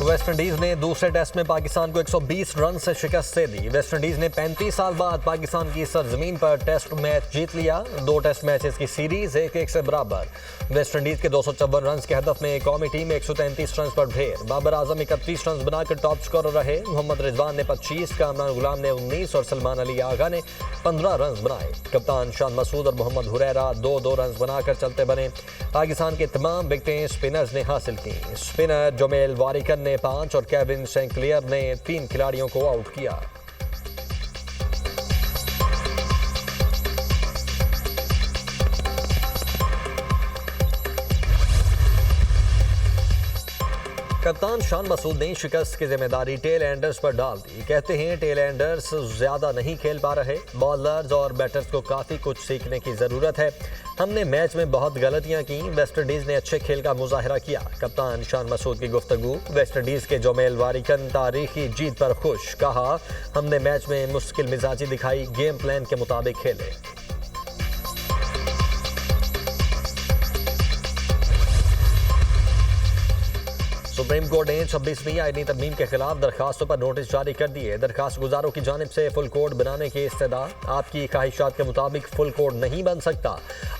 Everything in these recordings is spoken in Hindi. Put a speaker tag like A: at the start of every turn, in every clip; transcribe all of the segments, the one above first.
A: वेस्टइंडीज ने दूसरे टेस्ट में पाकिस्तान को 120 रन से शिकस्त दे दी। वेस्टइंडीज ने 35 साल बाद पाकिस्तान की सरजमीन पर टेस्ट मैच जीत लिया। 2 टेस्ट मैचेस की सीरीज 1-1 से बराबर। वेस्टइंडीज के 254 रन के हदफ में कौमी टीम 133 रन पर ढेर। बाबर आजम 31 रन बनाकर टॉप स्कोरर रहे। मोहम्मद रिजवान ने 25, कामरान गुलाम ने 19 और सलमान अली आगा ने 15 रन बनाए। कप्तान शान मसूद और मोहम्मद हुरैरा 2-2 रन बनाकर चलते बने। पाकिस्तान के तमाम विकेटें स्पिनर्स ने हासिल की। स्पिनर जोमेल वारिकन ने 5 और केविन सेंक्लियर ने 3 खिलाड़ियों को आउट किया। कप्तान शान मसूद ने शिकस्त की जिम्मेदारी टेल एंडर्स पर डाल दी। कहते हैं टेल एंडर्स ज्यादा नहीं खेल पा रहे। बॉलर्स और बैटर्स को काफी कुछ सीखने की जरूरत है। हमने मैच में बहुत गलतियां की। वेस्टइंडीज ने अच्छे खेल का मुजाहरा किया। कप्तान शान मसूद की गुफ्तगू। वेस्टइंडीज के जोमेल वारिकन तारीखी जीत पर खुश। कहा, हमने मैच में मुश्किल मिजाजी दिखाई, गेम प्लान के मुताबिक खेले। सुप्रीम कोर्ट ने 26वीं आईनी तरमीम के खिलाफ दरखास्तों पर नोटिस जारी कर दिए। दरखास्त गुजारों की जानिब से फुल कोड बनाने की इस्तदा। आपकी ख्वाहिशात के मुताबिक फुल कोड नहीं बन सकता।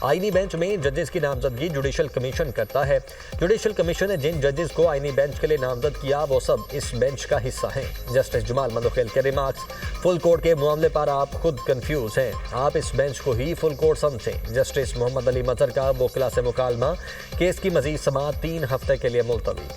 A: आईनी बेंच में जजेस की नामजदगी जुडिशल कमीशन करता है। जुडिशल कमीशन ने जिन जजेस को आईनी बेंच के लिए नामजद किया वो सब इस बेंच का हिस्सा हैं। जस्टिस जमाल मंदोखेल के रिमार्क्स। फुल कोड के मामले पर आप खुद कंफ्यूज हैं। आप इस बेंच को ही फुल कोड समझें। जस्टिस मोहम्मद अली मजहर का वकीला से मुकालमा। केस की मजीद समाअत 3 हफ्ते के लिए मुलतवी।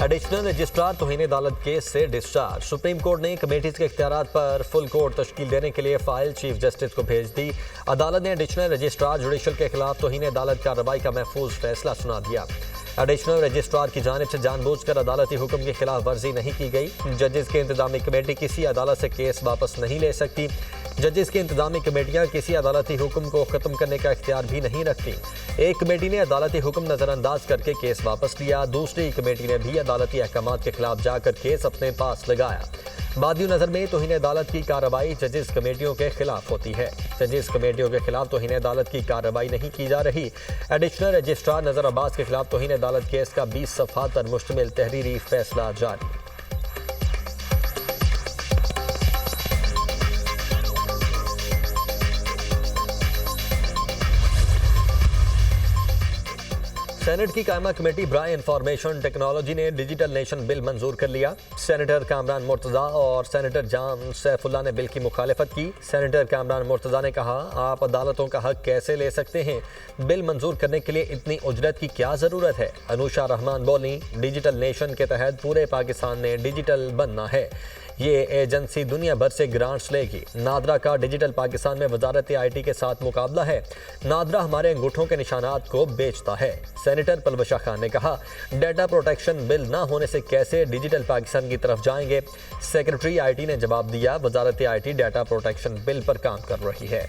A: एडिशनल रजिस्ट्रार तौहीन अदालत केस से डिस्चार्ज। सुप्रीम कोर्ट ने कमेटीज के इख्तियारात पर फुल कोर्ट तश्कील देने के लिए फाइल चीफ जस्टिस को भेज दी। अदालत ने एडिशनल रजिस्ट्रार जुडिशल के खिलाफ तौहीन अदालत कार्रवाई का महफूज फैसला सुना दिया। एडिशनल रजिस्ट्रार की जानिब से जानबूझकर अदालती हुक्म की खिलाफ वर्जी नहीं की गई। जजेस की इंतजामी कमेटी किसी अदालत से केस वापस नहीं ले सकती। जजेस की इंतजामी कमेटियां किसी अदालती हुक्म को ख़त्म करने का इख्तियार भी नहीं रखती। एक कमेटी ने अदालती हुक्म नज़रअंदाज करके केस वापस लिया। दूसरी कमेटी ने भी अदालती अहकामात के खिलाफ जाकर केस अपने पास लगाया। बादियों नज़र में तौहीन अदालत की कार्रवाई जजेस कमेटियों के खिलाफ होती है। जजेस कमेटियों के खिलाफ तौहीन अदालत की कार्रवाई नहीं की जा रही। एडिशनल रजिस्ट्रार नज़र अब्बास के खिलाफ तौहीन अदालत केस का 20 सफ़हात पर मुश्तमिल तहरीरी फैसला जारी। सेनेट की कायमा कमेटी बराए इंफॉर्मेशन टेक्नोलॉजी ने डिजिटल नेशन बिल मंजूर कर लिया। सेनेटर कामरान मुर्तज़ा और सेनेटर जान सैफुल्ला ने बिल की मुखालिफत की। सेनेटर कामरान मुर्तज़ा ने कहा, आप अदालतों का हक कैसे ले सकते हैं? बिल मंजूर करने के लिए इतनी उजरत की क्या ज़रूरत है? अनुषा रहमान बोली, डिजिटल नेशन के तहत पूरे पाकिस्तान ने डिजिटल बनना है। ये एजेंसी दुनिया भर से ग्रांट्स लेगी। नादरा का डिजिटल पाकिस्तान में वजारत IT के साथ मुकाबला है। नादरा हमारे अंगूठों के निशानात को बेचता है। सेनेटर पलवशा खान ने कहा, डाटा प्रोटेक्शन बिल ना होने से कैसे डिजिटल पाकिस्तान की तरफ जाएंगे? सेक्रेटरी IT ने जवाब दिया, वजारत IT डाटा प्रोटेक्शन बिल पर काम कर रही है।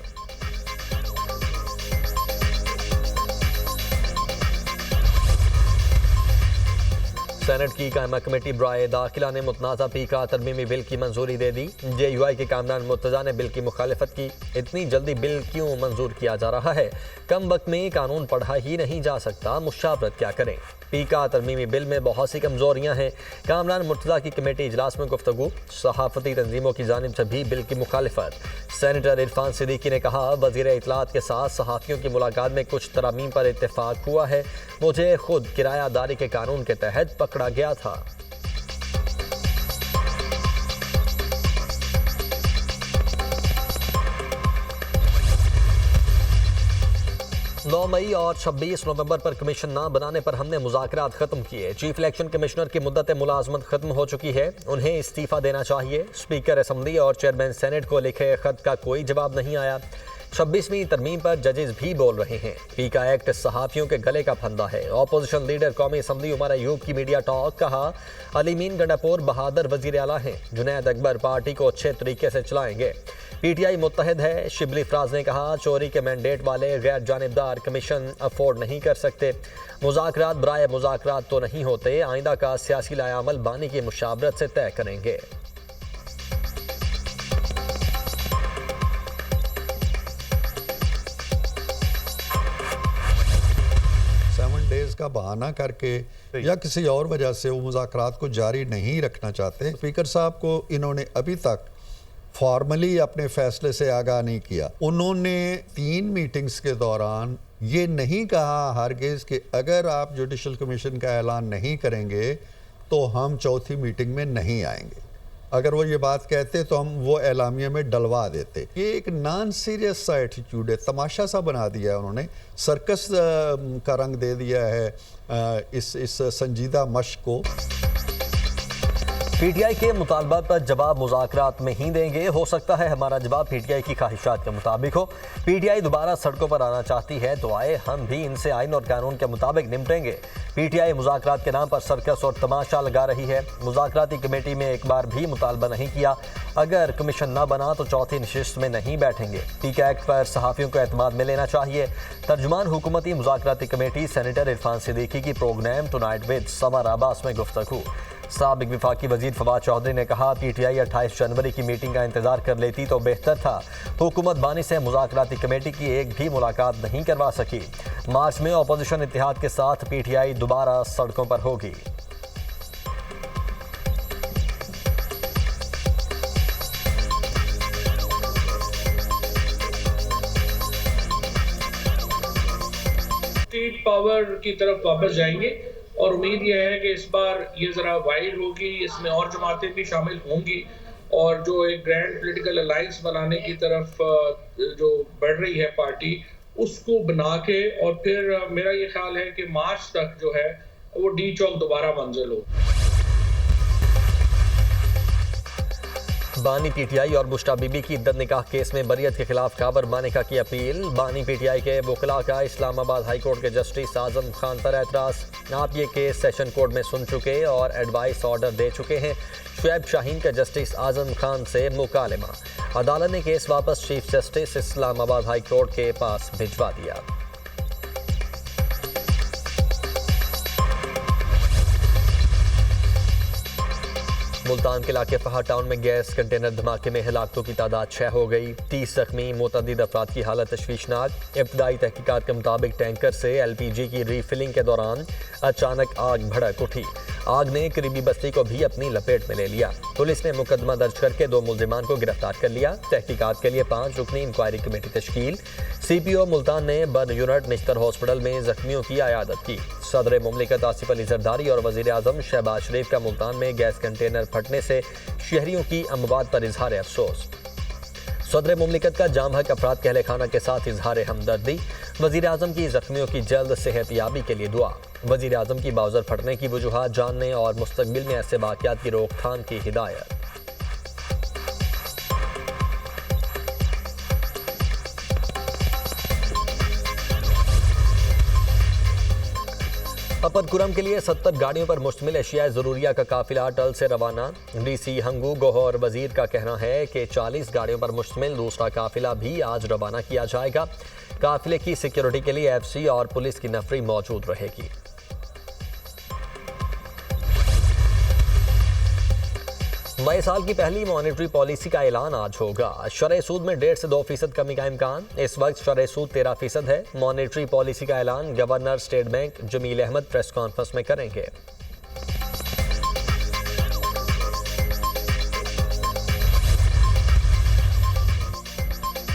A: सेनेट की कायमा कमेटी बराए दाखिला ने मुतनाज़ा पी का तरमीमी बिल की मंजूरी दे दी। JUI के कामरान मुर्तज़ा ने बिल की मुखालिफत की। इतनी जल्दी बिल क्यों मंजूर किया जा रहा है? कम वक्त में कानून पढ़ा ही नहीं जा सकता, मुशावरत क्या करें? पी का तरमीमी बिल में बहुत सी कमजोरियां हैं। कामरान मुर्तज़ा की कमेटी इजलास में गुफ्तगू। सहाफ़ती तंजीमों की जानिब से भी बिल की मुखालिफत। सेनेटर इरफान सिद्दीकी ने कहा, वज़ीर इत्तलात के साथ सहाफ़ियों की मुलाकात में कुछ तरामीम पर इत्तेफाक हुआ है। मुझे खुद किरायादारी के कानून के तहत पकड़ा गया था। 9 मई और 26 नवंबर पर कमीशन ना बनाने पर हमने मुज़ाकरात खत्म किए। चीफ इलेक्शन कमिश्नर की मुद्दत मुलाजमत खत्म हो चुकी है, उन्हें इस्तीफ़ा देना चाहिए। स्पीकर असम्बली और चेयरमैन सेनेट को लिखे खत का कोई जवाब नहीं आया। 26वीं तरमीम पर जजेस भी बोल रहे हैं। पी का एक्ट सहाफ़ियों के गले का फंदा है। ऑपोजिशन लीडर कौमी असम्बली उमर अयूब की मीडिया टॉक। कहा, अलीमीन गंडापुर बहादुर वज़ीर आला हैं, जुनैद अकबर पार्टी को अच्छे तरीके से चलाएंगे। PTI मुत्तहिद है। शिबली फराज ने कहा, चोरी के मैंडेट वाले गैर जानिबदार कमीशन अफोर्ड नहीं कर सकते। मुज़ाकरात बराए मुज़ाकरात तो नहीं होते, आइंदा का सियासी लायामल बानी की मुशावरत से तय करेंगे।
B: 7 डेज का बहाना करके या किसी और वजह से वो मुज़ाकरात को जारी नहीं रखना चाहते। स्पीकर साहब को इन्होंने अभी तक फॉर्मली अपने फैसले से आगाह नहीं किया। उन्होंने 3 मीटिंग्स के दौरान ये नहीं कहा हरगिज़ कि अगर आप जुडिशल कमीशन का ऐलान नहीं करेंगे तो हम चौथी मीटिंग में नहीं आएंगे। अगर वो ये बात कहते तो हम वो एलामिया में डलवा देते। ये एक नॉन सीरियस सा एटीट्यूड है, तमाशा सा बना दिया है उन्होंने, सर्कस का रंग दे दिया है इस संजीदा मश्क को।
A: पीटीआई के मुतालबा पर जवाब मुज़ाकरात में ही देंगे। हो सकता है हमारा जवाब पीटीआई की ख्वाहिशात के मुताबिक हो। पीटीआई दोबारा सड़कों पर आना चाहती है तो आए, हम भी इनसे आइन और कानून के मुताबिक निपटेंगे। पीटीआई मुज़ाकरात के नाम पर सर्कस और तमाशा लगा रही है। मुज़ाकराती कमेटी में एक बार भी मुतालबा नहीं किया। अगर कमीशन न बना तो चौथी नशिस्त में नहीं बैठेंगे। पीके एक्ट पर सहाफ़ियों को एतमाद में लेना चाहिए। तर्जुमान हुकूमती मुज़ाकराती कमेटी सेनेटर इरफान सिद्दीकी की programme tonight with Samar Abbas में गुफ्तगू। साबिक वफाकी वजीर फवाद चौधरी ने कहा, पीटीआई 28 जनवरी की मीटिंग का इंतजार कर लेती तो बेहतर था। हुकूमत बानी से मुज़ाकराती कमेटी की एक भी मुलाकात नहीं करवा सकी। मार्च में अपोजिशन इत्तेहाद के साथ पीटीआई दोबारा सड़कों पर होगी।
C: स्टेट पावर की तरफ वापस जाएंगे और उम्मीद यह है कि इस बार ये ज़रा वाइड होगी, इसमें और जमातें भी शामिल होंगी और जो एक ग्रैंड पॉलिटिकल अलायंस बनाने की तरफ जो बढ़ रही है पार्टी, उसको बना के और फिर मेरा ये ख्याल है कि मार्च तक जो है वो डी चौक दोबारा मंजिल हो।
A: बानी पीटीआई और बुश्रा बीबी की इद्दत निकाह केस में बरियत के खिलाफ काबर मानिका की अपील। बानी पीटीआई के वकला का इस्लामाबाद हाई कोर्ट के जस्टिस आजम खान पर एतराज़। आप ये केस सेशन कोर्ट में सुन चुके और एडवाइस ऑर्डर दे चुके हैं। शुएब शाहीन का जस्टिस आजम खान से मुकालमा। अदालत ने केस वापस chief justice Islamabad high court के पास भिजवा दिया। मुल्तान के इलाके पहाड़ टाउन में गैस कंटेनर धमाके में हलाकतों की तादाद 6 हो गई। 30 जख्मी, मुतअद्दिद अफराद की हालत तशवीशनाक। इब्तदाई तहकीकात के मुताबिक टैंकर से एलपीजी की रीफिलिंग के दौरान अचानक आग भड़क उठी। आग ने करीबी बस्ती को भी अपनी लपेट में ले लिया। पुलिस ने मुकदमा दर्ज करके 2 मुल्जिमान को गिरफ्तार कर लिया। तहकीकात के लिए 5 रुकनी इंक्वायरी कमेटी तश्कील। सीपीओ मुल्तान ने बर यूनिट निश्तर हॉस्पिटल में जख्मियों की अयादत की। सदर मुमलिकत आसिफ अली जरदारी और वजीर आजम शहबाज शरीफ का मुल्तान में गैस कंटेनर फटने से शहरियों की अमवात पर इजहार अफसोस। सदर मुमलिकत का जाम हक अफराद के अहले खाना के साथ इजहार हमदर्दी। वजीर आजम की जख्मियों की जल्द सेहतयाबी के लिए दुआ। वजीर आजम की बाउजर फटने की वजूहात जानने और मुस्तकबिल में ऐसे वाक़यात की रोकथाम की हिदायत। अपतकुरम के लिए 70 गाड़ियों पर मुश्तमिल एशिया ज़रूरिया का काफिला टल से रवाना। डीसी हंगू गौहर वजीर का कहना है कि 40 गाड़ियों पर मुश्तमिल दूसरा काफिला भी आज रवाना किया जाएगा। काफिले की सिक्योरिटी के लिए एफसी और पुलिस की नफरी मौजूद रहेगी। नए साल की पहली मॉनेटरी पॉलिसी का ऐलान आज होगा। शरह सूद में 1.5 से 2% कमी का इम्कान। इस वक्त शरह सूद 13% है। मॉनेटरी पॉलिसी का ऐलान governor state bank Jameel Ahmed press conference में करेंगे।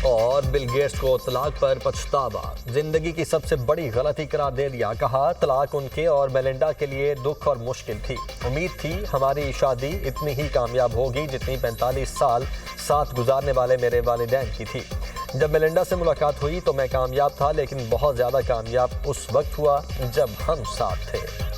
A: और बिल गेट्स को तलाक पर पछतावा, जिंदगी की सबसे बड़ी गलती करार दे दिया। कहा, तलाक उनके और मेलिंडा के लिए दुख और मुश्किल थी। उम्मीद थी हमारी शादी इतनी ही कामयाब होगी जितनी 45 साल साथ गुजारने वाले मेरे वालिदैन की थी। जब मेलिंडा से मुलाकात हुई तो मैं कामयाब था, लेकिन बहुत ज़्यादा कामयाब उस वक्त हुआ जब हम साथ थे।